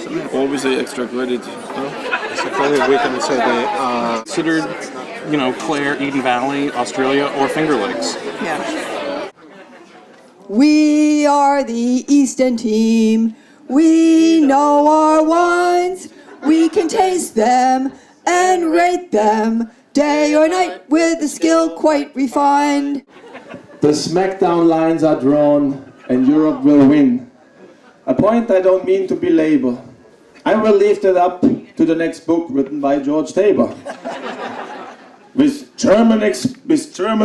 was it made? Always the extra credit. So clearly we can say they Considered, Clare, Eden Valley, Australia, or Finger Lakes. Yeah. We are the Eastern team. We know our wines. We can taste them and rate them day or night with a skill quite refined. The Smackdown lines are drawn and Europe will win. A point I don't mean to belabor. I will leave that up to the next book written by George Tabor. With German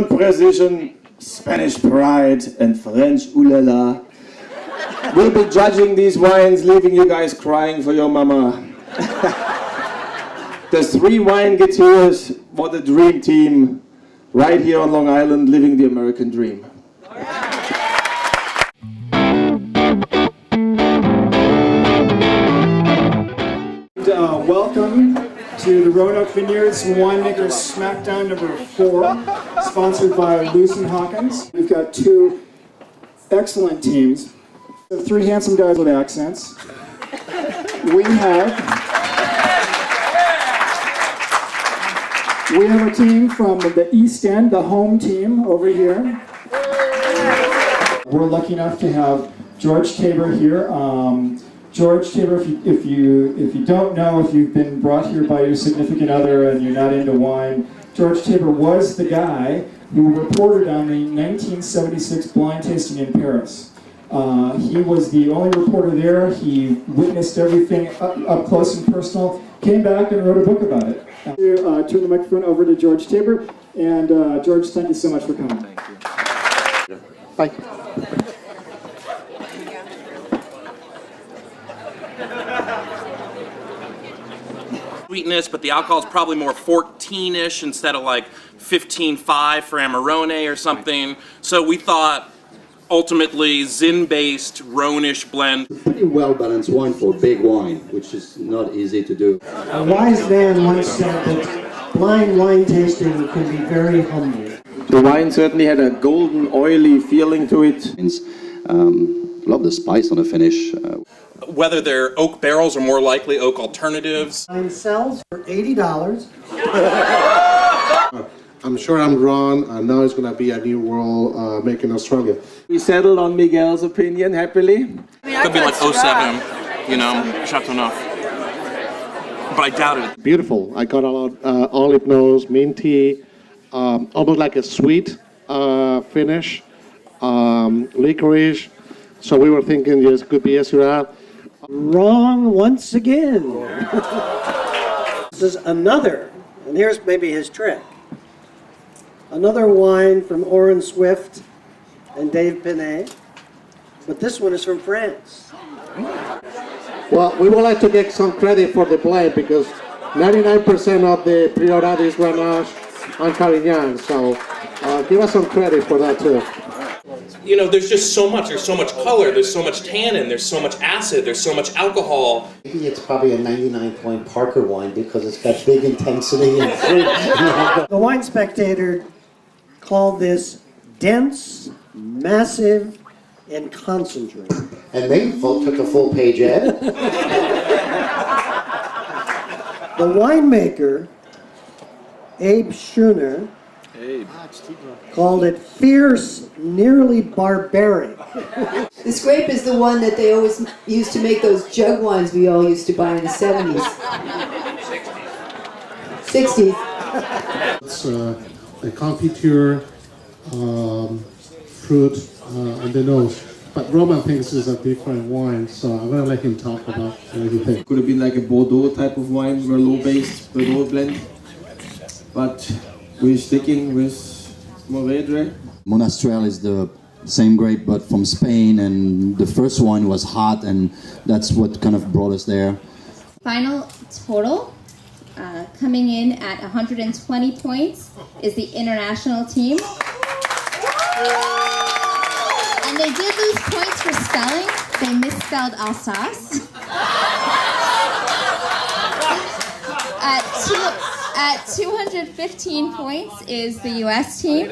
precision, Spanish pride, and French ooh la la, we'll be judging these wines, leaving you guys crying for your mama. The three Winemakers, what a dream team, right here on Long Island, living the American dream. Welcome to the Roanoke Vineyards Winemakers Smackdown number 4, sponsored by Luce and Hawkins. We've got two excellent teams, 3 handsome guys with accents. We have a team from the East End, the home team over here. We're lucky enough to have George Tabor here. George Tabor, if you don't know, if you've been brought here by your significant other and you're not into wine, George Tabor was the guy who reported on the 1976 blind tasting in Paris. He was the only reporter there. He witnessed everything up close and personal, came back and wrote a book about it. Turn the microphone over to George Tabor. And George, thank you so much for coming. Thank you. Bye. Sweetness, but the alcohol is probably more 14-ish instead of like 15.5 for Amarone or something. So we thought ultimately Zin-based Rhone-ish blend. Pretty well-balanced wine for big wine, which is not easy to do. A wise man once said that blind wine tasting can be very humbling. The wine certainly had a golden, oily feeling to it. Love the spice on the finish. Whether they're oak barrels or more likely oak alternatives. Wine sells for $80. I'm sure I'm wrong, and now it's going to be a new world made in Australia. We settled on Miguel's opinion happily. Could be like 07, Chateau Neuf. But I doubt it. Beautiful. I got a lot olive nose, minty, almost like a sweet finish, licorice. So we were thinking yes, could be a Syrah. Wrong once again. This is another, and here's maybe his trick. Another wine from Oren Swift and Dave Pinet, but this one is from France. Well, we would like to get some credit for the blend because 99% of the Priorat is Grenache and Carignan, so give us some credit for that too. There's just so much. There's so much color. There's so much tannin. There's so much acid. There's so much alcohol. Maybe it's probably a 99-point Parker wine because it's got big intensity and fruit. The Wine Spectator called this dense, massive, and concentrated. And they took a full page ad. The winemaker, Abe Schooner, called it fierce, nearly barbaric. This grape is the one that they always used to make those jug wines we all used to buy in the 70s. 60s. It's a confiture, fruit on the nose. But Roman thinks it's a different wine, so I'm going to let him talk about what he thinks. Could have been like a Bordeaux type of wine, Merlot-based Bordeaux blend. But we're sticking with Mourvedre. Monastrell is the same grape, but from Spain, and the first wine was hot, and that's what kind of brought us there. Final total, coming in at 120 points, is the international team. And they did lose points for spelling. They misspelled Alsace. At 215 points is the U.S. team.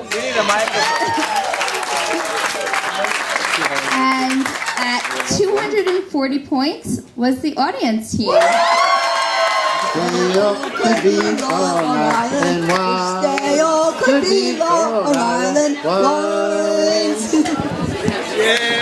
And at 240 points was the audience team. Stay all could be on island wine. Stay all could be on island wines. Yeah.